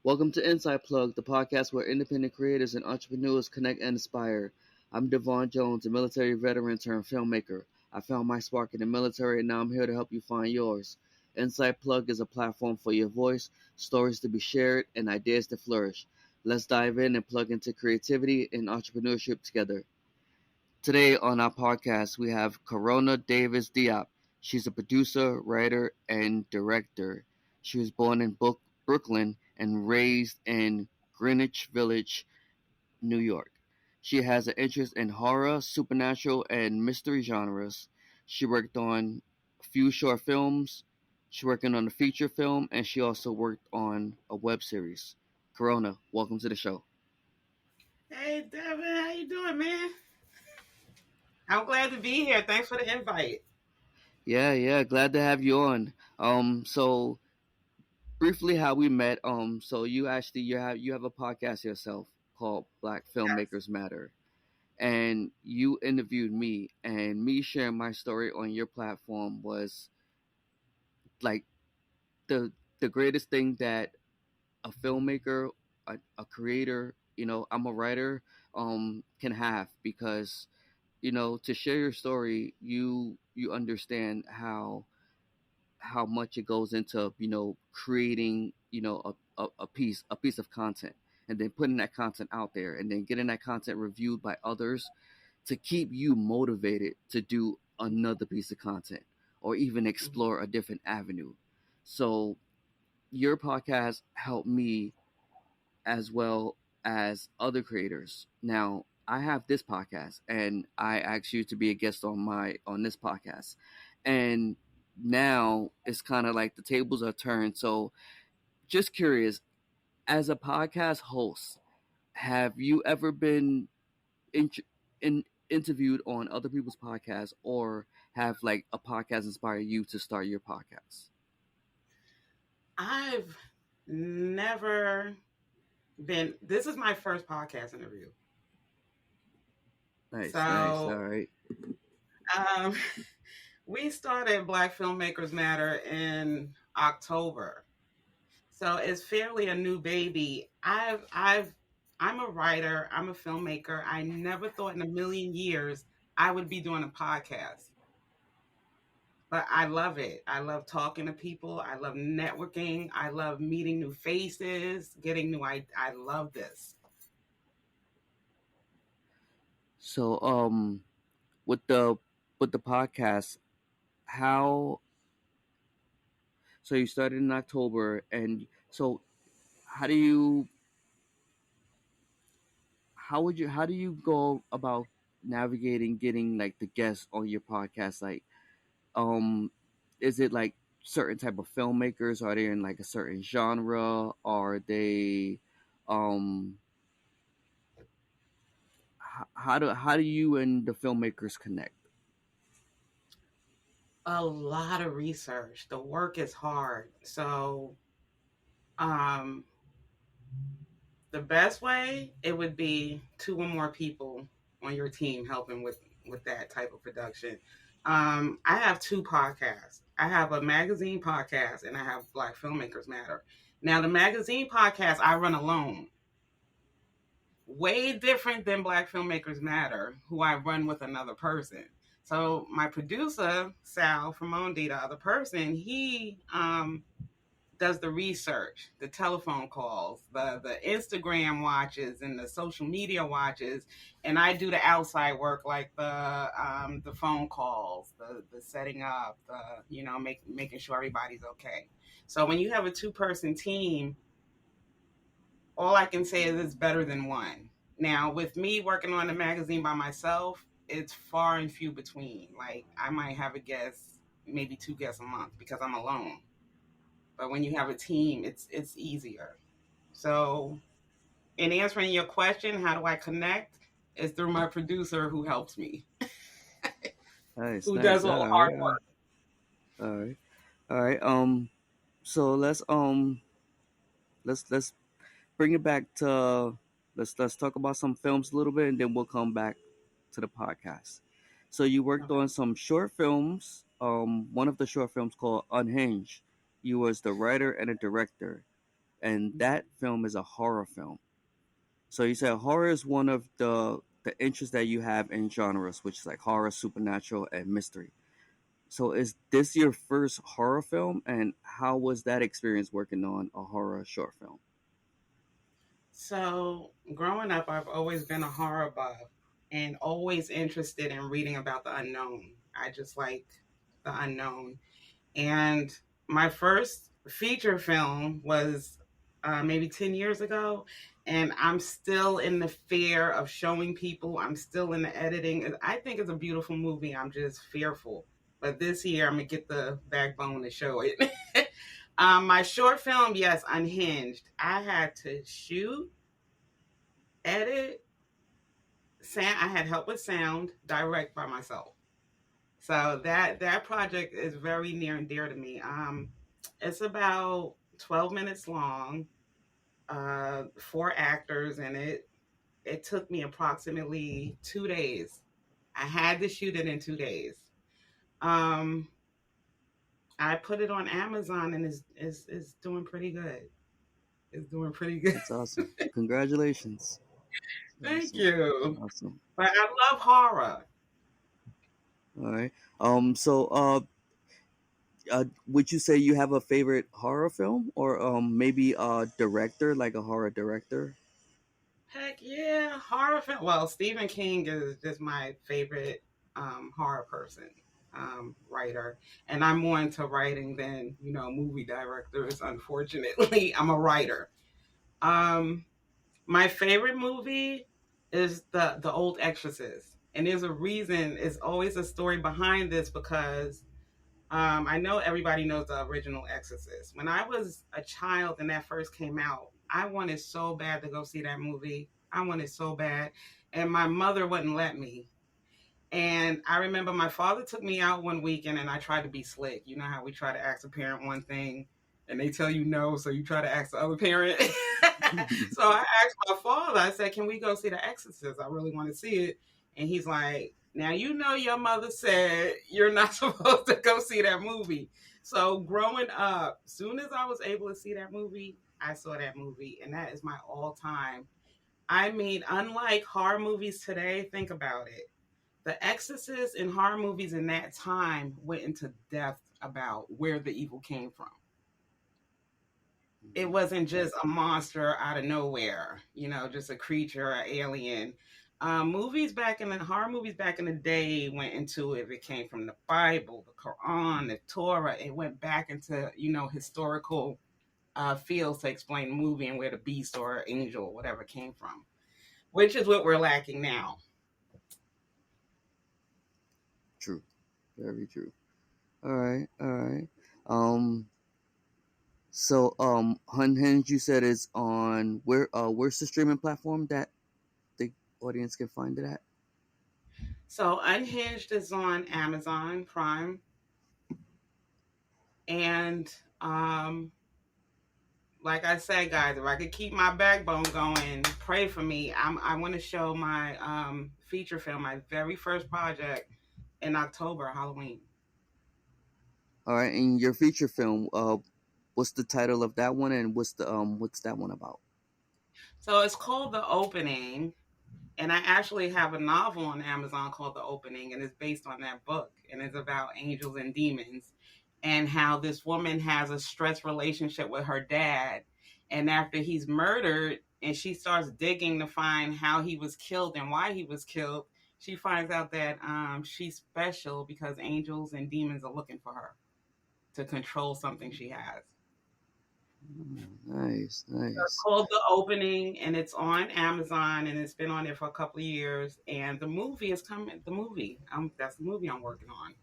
Welcome to Inside Plug, the podcast where independent creators and entrepreneurs connect and inspire. I'm Devon Jones, a military veteran turned filmmaker. I found my spark in the military and now I'm here to help you find yours. Inside Plug is a platform for your voice, stories to be shared, and ideas to flourish. Let's dive in and plug into creativity and entrepreneurship together. Today on our podcast, we have Carona Davis-Diop. She's a producer, writer, and director. She was born in Brooklyn and raised in Greenwich Village, New York. She has an interest in horror, supernatural, and mystery genres. She worked on a few short films. She's working on a feature film, and she also worked on a web series. Carona, welcome to the show. Hey, Devin, how you doing, man? I'm glad to be here. Thanks for the invite. Yeah, glad to have you on. So briefly how we met. So you have a podcast yourself called Black Filmmakers Matter, and you interviewed me, and me sharing my story on your platform was like the the greatest thing that a filmmaker, a creator, I'm a writer, can have, because to share your story, you understand how much it goes into creating a piece of content, and then putting that content out there, and then getting that content reviewed by others to keep you motivated to do another piece of content or even explore a different avenue. So your podcast helped me as well as other creators. Now I have this podcast, and I asked you to be a guest on this podcast, and now it's kind of like the tables are turned. So just curious, as a podcast host, have you ever been interviewed on other people's podcasts, or have like a podcast inspire you to start your podcast? I've never been. This is my first podcast interview. Nice. All So, right. um, we started Black Filmmakers Matter in October. So it's fairly a new baby. I'm a writer. I'm a filmmaker. I never thought in a million years I would be doing a podcast. But I love it. I love talking to people. I love networking. I love meeting new faces, getting new. I love this. So with the podcast, how so you started in October, and so how do you how do you go about navigating getting like the guests on your podcast? Like, um is it like certain type of filmmakers? Are they in like a certain genre? Are they um how do you and the filmmakers connect? A lot of research. The work is hard. So, um, the best way it would be two or more people on your team helping with that type of production. I have two podcasts. I have a magazine podcast and I have Black Filmmakers Matter. Now, the magazine podcast I run alone. Way different than Black Filmmakers Matter, who I run with another person. So my producer, Sal from Mondi, the other person, he does the research, the telephone calls, the Instagram watches, and the social media watches, and I do the outside work like the phone calls, the setting up, the making sure everybody's okay. So when you have a 2-person team, all I can say is it's better than one. Now, with me working on the magazine by myself, it's far and few between. Like, I might have a guest, maybe 2 guests a month because I'm alone. But when you have a team, it's easier. So, in answering your question, how do I connect? Is through my producer who helps me, Nice, who nice. does all the hard All work. right, all right, all right. So let's bring it back to let's talk about some films a little bit, and then we'll come back to the podcast. So you worked Okay. on some short films. One of the short films called Unhinged. You was the writer and a director, and that film is a horror film. So you said horror is one of the interests that you have in genres, which is like horror, supernatural, and mystery. So is this your first horror film, and how was that experience working on a horror short film? So, growing up, I've always been a horror buff and always interested in reading about the unknown. I just like the unknown. And my first feature film was maybe 10 years ago. And I'm still in the fear of showing people. I'm still in the editing. I think it's a beautiful movie. I'm just fearful. But this year, I'm going to get the backbone to show it. My short film, yes, Unhinged. I had to shoot, edit, sound. I had help with sound, direct by myself. So that project is very near and dear to me. It's about 12 minutes long, four actors in it. It took me approximately 2 days. I had to shoot it in 2 days. Um, I put it on Amazon and is doing pretty good. It's doing pretty good. That's awesome. Congratulations. Thank Awesome. you. Awesome. But I love horror. All right. Would you say you have a favorite horror film, or maybe a director, like a horror director? Heck yeah, horror film. Well, Stephen King is just my favorite horror person, writer, and I'm more into writing than movie directors. Unfortunately, I'm a writer. Um, my favorite movie is the old Exorcist, and there's a reason. It's always a story behind this because I know everybody knows the original Exorcist. When I was a child and that first came out, I wanted so bad to go see that movie. I wanted so bad. And my mother wouldn't let me. And I remember my father took me out one weekend and I tried to be slick. You know how we try to ask a parent one thing and they tell you no, so you try to ask the other parent. So I asked my father, I said, "Can we go see The Exorcist? I really want to see it." And he's like, "Now, you know, your mother said you're not supposed to go see that movie." So growing up, soon as I was able to see that movie, I saw that movie. And that is my all time. I mean, unlike horror movies today, think about it. The Exorcist and horror movies in that time went into depth about where the evil came from. It wasn't just a monster out of nowhere, just a creature, an alien. Movies back in the horror movies back in the day went into it. It came from the Bible, the Quran, the Torah. It went back into historical fields to explain the movie and where the beast or angel or whatever came from, which is what we're lacking now. True. Very true. All right. All right. Um. Unhinged, you said is on where? Where's the streaming platform that the audience can find it at? So Unhinged is on Amazon Prime, and like I said, guys, if I could keep my backbone going, pray for me. I want to show my feature film, my very first project, in October, Halloween. All right. And your feature film. What's the title of that one, and what's that one about? So it's called The Opening, and I actually have a novel on Amazon called The Opening, and it's based on that book, and it's about angels and demons, and how this woman has a stress relationship with her dad, and after he's murdered, and she starts digging to find how he was killed and why he was killed, she finds out that she's special because angels and demons are looking for her to control something she has. Nice, So it's nice, called The Opening, and it's on Amazon, and it's been on there for a couple of years. And the movie is coming. The movie, that's the movie I'm working on.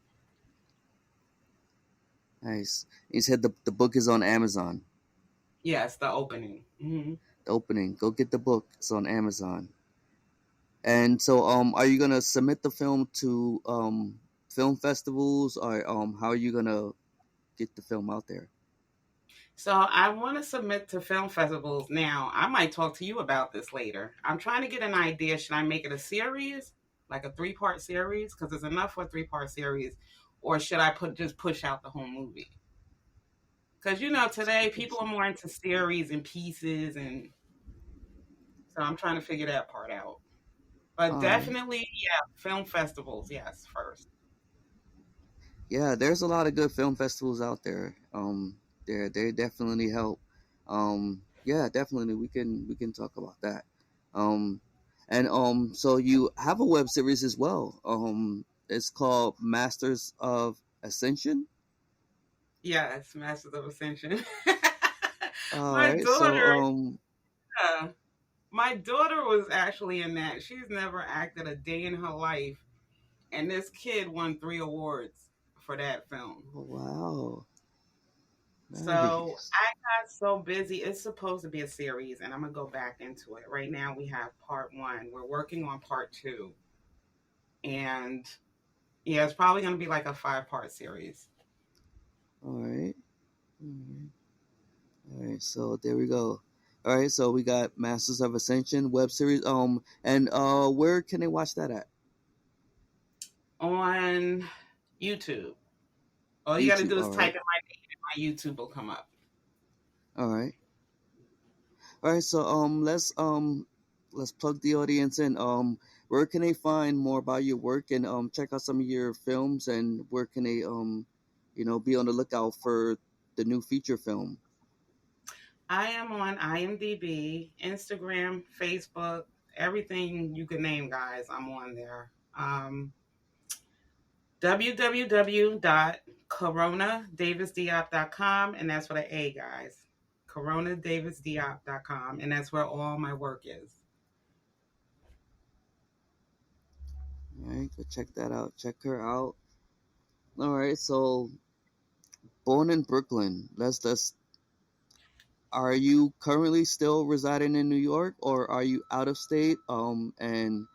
nice. You said the book is on Amazon. Yes, The Opening. The Opening. Go get the book. It's on Amazon. And so, are you gonna submit the film to film festivals, or how are you gonna get the film out there? So I want to submit to film festivals now. I might talk to you about this later. I'm trying to get an idea. Should I make it a series, like a three-part series, because there's enough for a three-part series, or should I just push out the whole movie? Because today people are more into series and pieces, and so I'm trying to figure that part out. But All right. definitely, yeah, film festivals, yes, first. Yeah, there's a lot of good film festivals out there. They definitely help. Yeah, definitely we can talk about that. Um, and so you have a web series as well. It's called Masters of Ascension. Yes, Masters of Ascension. All my right. daughter, So yeah, my daughter was actually in that. She's never acted a day in her life, and this kid won 3 awards for that film. oh, wow, So nice. I got so busy. It's supposed to be a series, and I'm gonna go back into it. Right now, we have part 1. We're working on part 2, and yeah, it's probably gonna be like a 5-part series. All right. All right. All right. So there we go. All right. So we got Masters of Ascension web series. And where can they watch that at? On YouTube. All you got to YouTube. do is All type right. in my name, and my YouTube will come up. All right. All right. So let's plug the audience in. Where can they find more about your work and check out some of your films, and where can they be on the lookout for the new feature film? I am on IMDb, Instagram, Facebook, everything you can name, guys. I'm on there. www.coronadavisdiop.com, and that's for the A, guys. coronadavisdiop.com, and that's where all my work is. All right. Go check that out. Check her out. All right. So born in Brooklyn. Let's Are you currently still residing in New York, or are you out of state? And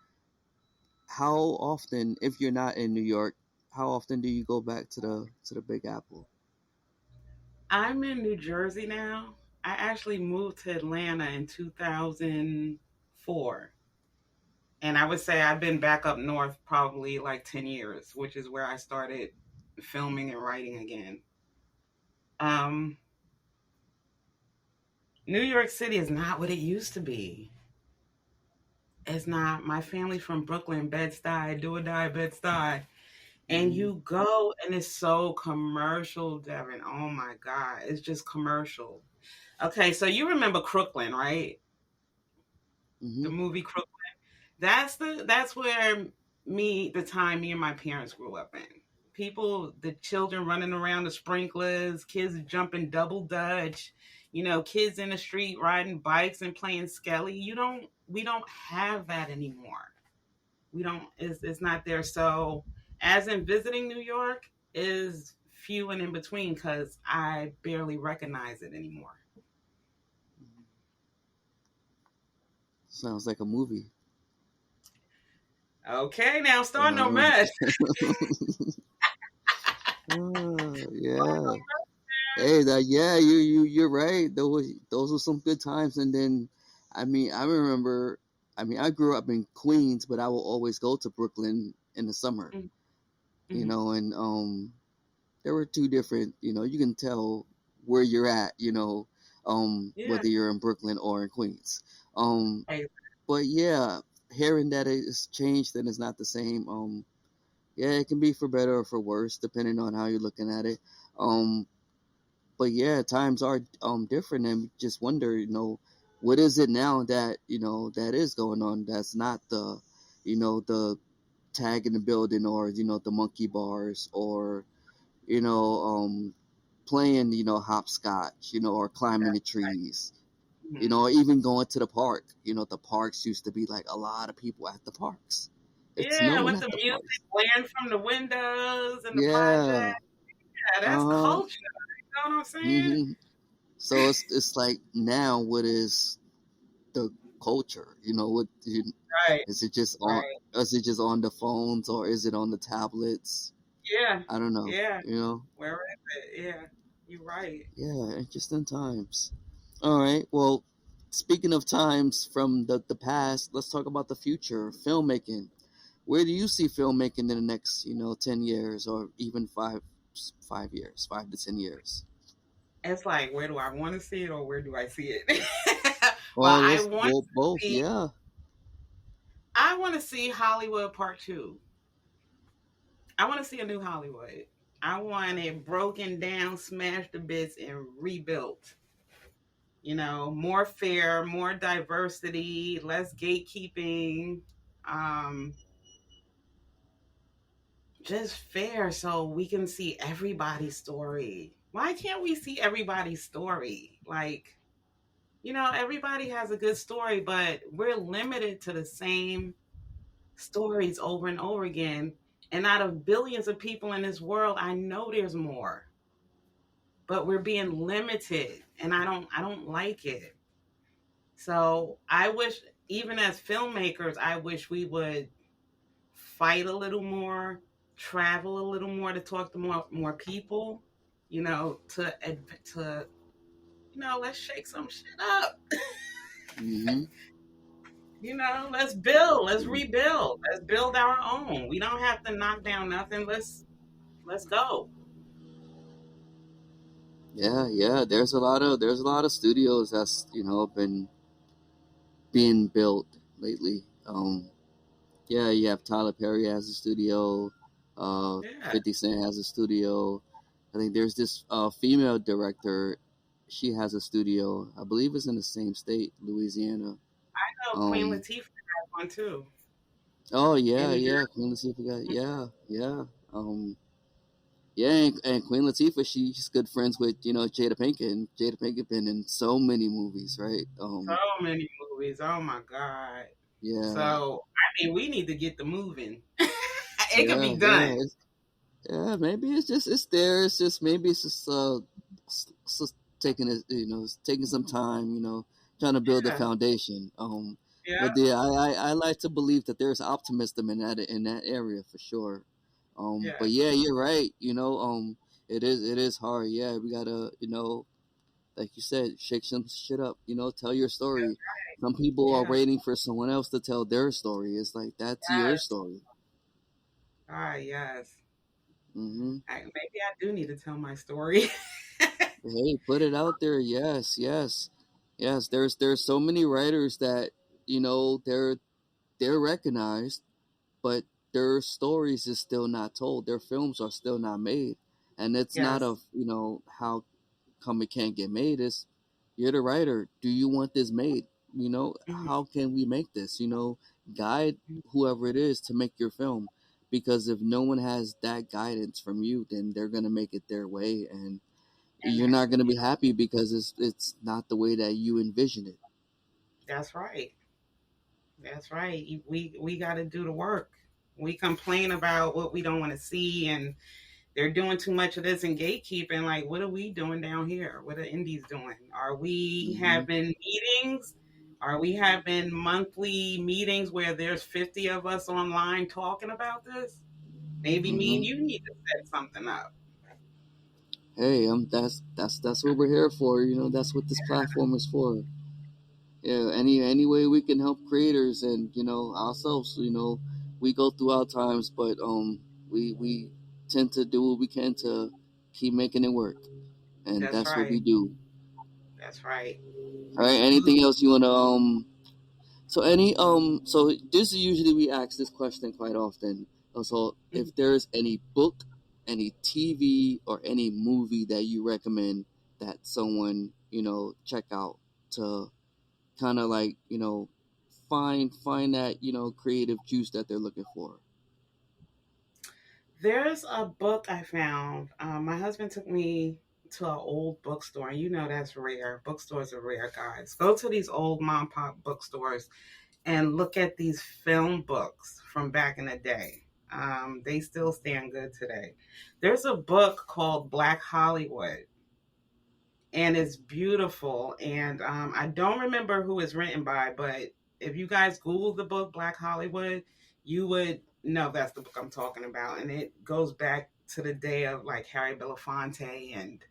how often, if you're not in New York, how often do you go back to the Big Apple? I'm in New Jersey now. I actually moved to Atlanta in 2004. And I would say I've been back up north probably like 10 years, which is where I started filming and writing again. Um, New York City is not what it used to be. It's not. My family from Brooklyn, Bed-Stuy, do or die Bed-Stuy. And Mm-hmm. you go and it's so commercial, Devin. Oh my God. It's just commercial. Okay, so you remember Crooklyn, right? Mm-hmm. The movie Crooklyn. That's where me and my parents grew up in. People, the children running around the sprinklers, kids jumping double dutch, kids in the street riding bikes and playing skelly. We don't have that anymore. We don't. It's not there. So, as in visiting New York is few and in between because I barely recognize it anymore. Sounds like a movie. Okay, now start no Uh, mess. yeah. Hey, you're right. Those were some good times. And then, I mean, I remember. I mean, I grew up in Queens, but I will always go to Brooklyn in the summer. Mm-hmm. And there were two different. You can tell where you're at. Yeah. Whether you're in Brooklyn or in Queens. Um, but yeah, hearing that it's changed and it's not the same. Yeah, it can be for better or for worse depending on how you're looking at it. Um, but yeah, times are different, and we just wonder, what is it now that that is going on? That's not the tag in the building, or the monkey bars, or you know playing hopscotch, or climbing the trees, Mhm. or even going to the park. The parks used to be like a lot of people at the parks. It's no Yeah, one with at the the music parks. blaring from the windows and the project. Yeah. Yeah, that's Uh-huh. culture. You know what I'm saying? hmm So it's like, now what is the culture? Right, Is it just on right. is it just on the phones, or is it on the tablets? Yeah, I don't know. yeah. Where is it? Yeah, you're right. Yeah, interesting times. All right. Well, speaking of times from the past, let's talk about the future, filmmaking. Where do you see filmmaking in the next, 10 years, or even 5 years, 5 to 10 years? It's like, where do I want to see it or where do I see it? Well, Well, let's well both. see, Yeah. I want to see Hollywood Part 2. I want to see a new Hollywood. I want it broken down, smashed to bits, and rebuilt. More fair, more diversity, less gatekeeping, um, just fair so we can see everybody's story. Why can't we see everybody's story? Like, everybody has a good story, but we're limited to the same stories over and over again. And out of billions of people in this world, I know there's more, but we're being limited, and I don't like it. So I wish, even as filmmakers, I wish we would fight a little more, travel a little more to talk to more people, to let's shake some shit up. Mm-hmm. Let's build, let's rebuild, let's build our own. We don't have to knock down nothing. Let's go. Yeah, yeah. There's a lot of studios that's been being built lately. Yeah, you have Tyler Perry has a studio. Yeah, 50 Cent has a studio. I think there's this female director. She has a studio. I believe it's in the same state, Louisiana. I know Queen Um. Latifah has one too Oh in yeah, New yeah. Jersey. Queen Latifah got yeah, yeah. Yeah, and Queen Latifah, she's good friends with Jada Pinkett. And Jada Pinkett been in so many movies, right? So many movies. Oh my god. Yeah, So I mean, we need to get the moving. It could yeah, be yeah. done. Yeah, maybe it's there. It's just maybe it's just just taking it, it's taking some time, trying to build a Yeah, foundation. yeah, But yeah, I like to believe that there's optimism in that area for sure. But yes, yeah, you're right. It is hard. Yeah, we gotta, like you said, shake some shit up. Tell your story. Some people are yeah, waiting for someone else to tell their story. It's like that's your yes. story. Yes. Hmm. Maybe I do need to tell my story. Hey, put it out there. Yes, yes, yes. There's so many writers that they're recognized, but their stories is still not told. Their films are still not made, and it's not Yes. of how come it can't get made. Is you're the writer. Do you want this made? Mhm. How can we make this? Guide whoever it is to make your film, because if no one has that guidance from you, then they're gonna make it their way, and And you're not going to be happy because it's not the way that you envision it. that's right. That's right. We got to do the work. We complain about what we don't want to see, and they're doing too much of this and gatekeeping. Like, what are we doing down here? What are indies doing? Are we Hmm. having meetings? Are we having monthly meetings where there's 50 of us online talking about this? Maybe me and Hmm. you need to set something up. Hey, that's what we're here for. That's what this platform is for. Yeah, any way we can help creators and ourselves. We go through our times, but we tend to do what we can to keep making it work, and That's that's what right. we do. That's right. All right. Anything else you wanna So this is usually we ask this question quite often. So Mhm. if there's any book, any TV, or any movie that you recommend that someone check out to kind of like find that creative juice that they're looking for. There's a book I found. My husband took me to an old bookstore, and that's rare. Bookstores are rare, guys. Go to these old mom and pop bookstores and look at these film books from back in the day. They still stand good today. There's a book called Black Hollywood, and it's beautiful. And I don't remember who it's written by, but if you guys Google the book Black Hollywood, you would know that's the book I'm talking about. And it goes back to the day of like Harry Belafonte and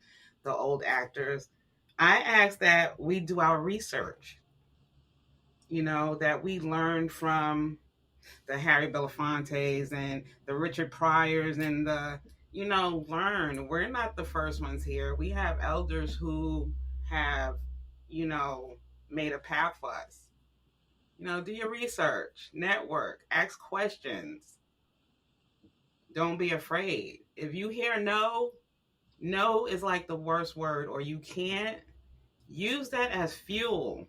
the old actors. I ask that we do our research, that we learn from the Harry Belafontes and the Richard Pryors and the learn. We're not the first ones here. We have elders who have, you know, made a path for us. Do your research, network, ask questions. Don't be afraid. If you hear no, no is like the worst word, or you can't, use that as fuel.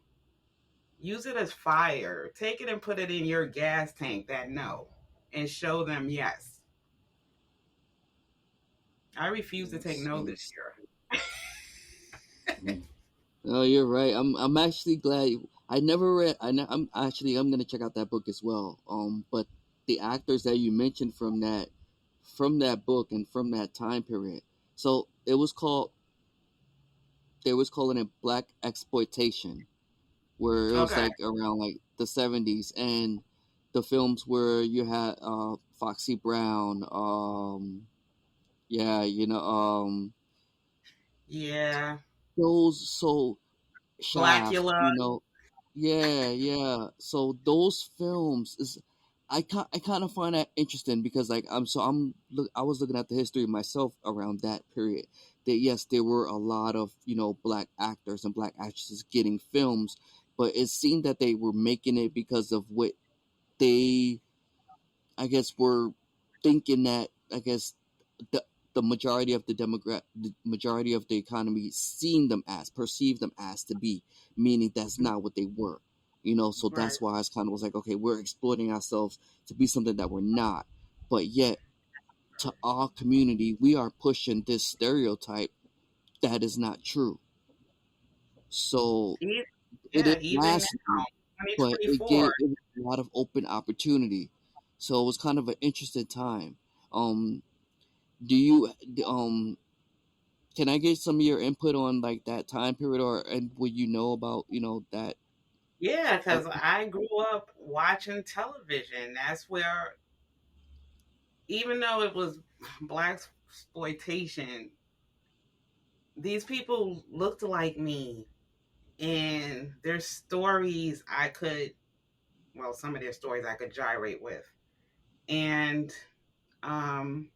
Use it as fire. Take it and put it in your gas tank, that no, and show them yes. I refuse to take Yes, no this yes. year. Mm. Oh, you're right. I'm actually glad I never read. I'm gonna check out that book as well. But the actors that you mentioned from that book and from that time period. So it was called. They was calling it black exploitation, where it was Okay. like around like the '70s, and the films where you had Foxy Brown. Yeah, Yeah. those so Shaft. Blackula. Yeah, yeah. So those films is I kind of find that interesting because like I was looking at the history myself around that period. That yes, there were a lot of black actors and black actresses getting films, but it seemed that they were making it because of what they I guess were thinking that I guess the the majority of the economy seen them as perceived them as to be, meaning that's not what they were. So Right. that's why I kind of was like, okay, we're exploiting ourselves to be something that we're not. But yet, to our community, we are pushing this stereotype that is not true. So E- it is Yeah, even blasphemy, now, but 2024. it was a lot of open opportunity. So it was kind of an interesting time. Um, do you can I get some of your input on like that time period, or and what you know about that? Yeah, Uh, because I grew up watching television. That's where, even though it was black exploitation, these people looked like me, and their stories I could, well, some of their stories I could gyrate with, and um,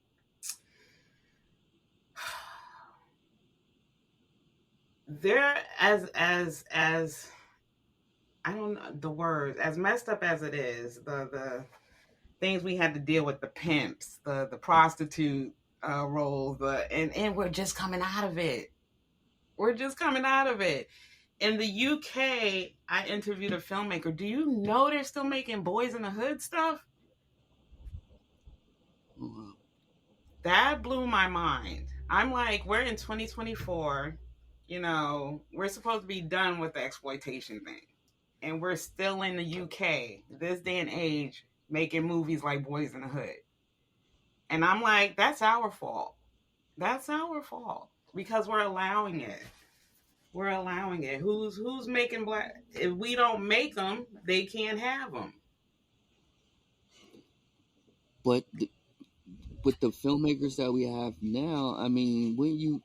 they're as I don't know the words, as messed up as it is, the things we had to deal with, the pimps, the prostitute roles, and we're just coming out of it. We're just coming out of it. In the UK, I interviewed a filmmaker. Do you know they're still making Boys in the Hood stuff? uh, That blew my mind. I'm like, we're in 2024. We're supposed to be done with the exploitation thing. And we're still in the UK, this day and age, making movies like Boys in the Hood. And I'm like, that's our fault. That's our fault because we're allowing it. We're allowing it. Who's making black? If we don't make them, they can't have them. but with the filmmakers that we have now, I mean, when you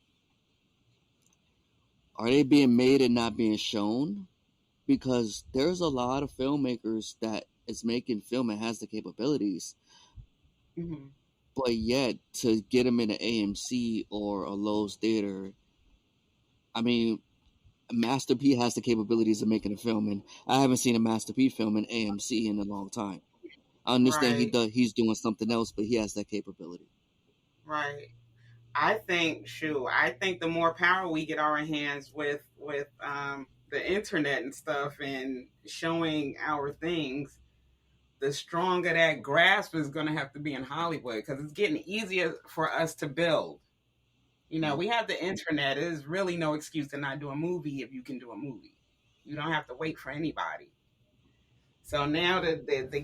are they being made and not being shown? Because there's a lot of filmmakers that is making film and has the capabilities, Mm-hmm. but yet to get them in an AMC or a Lowe's theater, I mean, Master P has the capabilities of making a film, and I haven't seen a Master P film in AMC in a long time. I understand Right, he's doing something else, but he has that capability. right. I think the more power we get our hands with the internet and stuff and showing our things, the stronger that grasp is going to have to be in Hollywood because it's getting easier for us to build. Mm. We have the internet. There's really no excuse to not do a movie if you can do a movie. You don't have to wait for anybody. So now the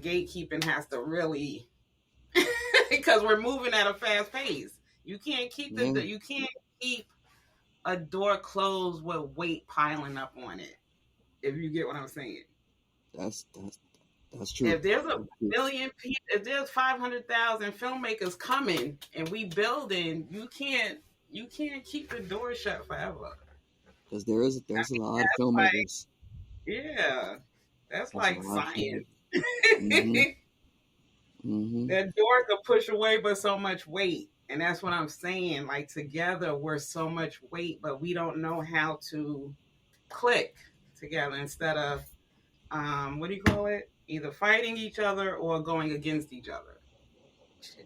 gatekeeping has to really, because we're moving at a fast pace. Yeah, You can't keep a door closed with weight piling up on it. If you get what I'm saying. that's that's that's true. If there's a That's true. million people, if there's 500,000 filmmakers coming and we building, you can't keep the door shut forever. Because there's a lot of That's like, filmmakers. yeah, that's That's a like lot of science. filmmakers. Mm-hmm. Mm-hmm. That door could push away but so much weight, And that's what I'm saying. Like together, we're so much weight, but we don't know how to click together instead of what do you call it? Either fighting each other or going against each other,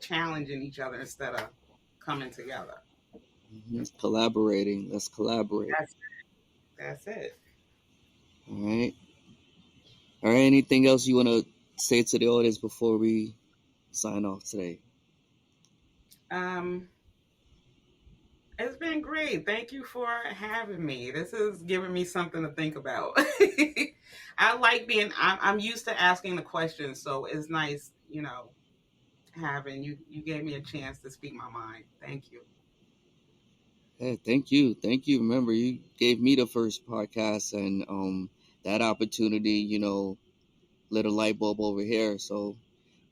challenging each other instead of coming together. Collaborating. Let's collaborate. That's it. All right. All right. Anything else you want to say to the audience before we sign off today? Um, it's been great. Thank you for having me. This is giving me something to think about. I like being. I'm used to asking the questions, so it's nice, having you. You gave me a chance to speak my mind. Thank you. Yeah, thank you. Thank you. Remember, you gave me the first podcast and that opportunity, lit a light bulb over here. So,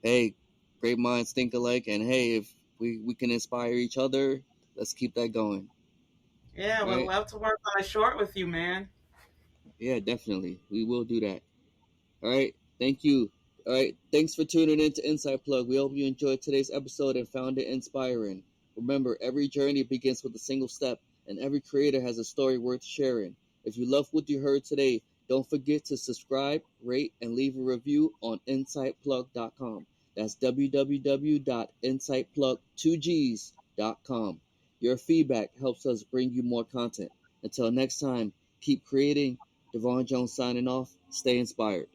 hey, great minds think alike. And hey, if we can inspire each other, let's keep that going. Yeah, All would right. love to work on a short with you, man. Yeah, definitely. We will do that. All right. Thank you. All right. Thanks for tuning in to Inside Plug. We hope you enjoyed today's episode and found it inspiring. Remember, every journey begins with a single step, and every creator has a story worth sharing. If you love what you heard today, don't forget to subscribe, rate, and leave a review on insightplug.com. That's www.insightplug2gs.com. Your feedback helps us bring you more content. Until next time, keep creating. Devon Jones signing off. Stay inspired.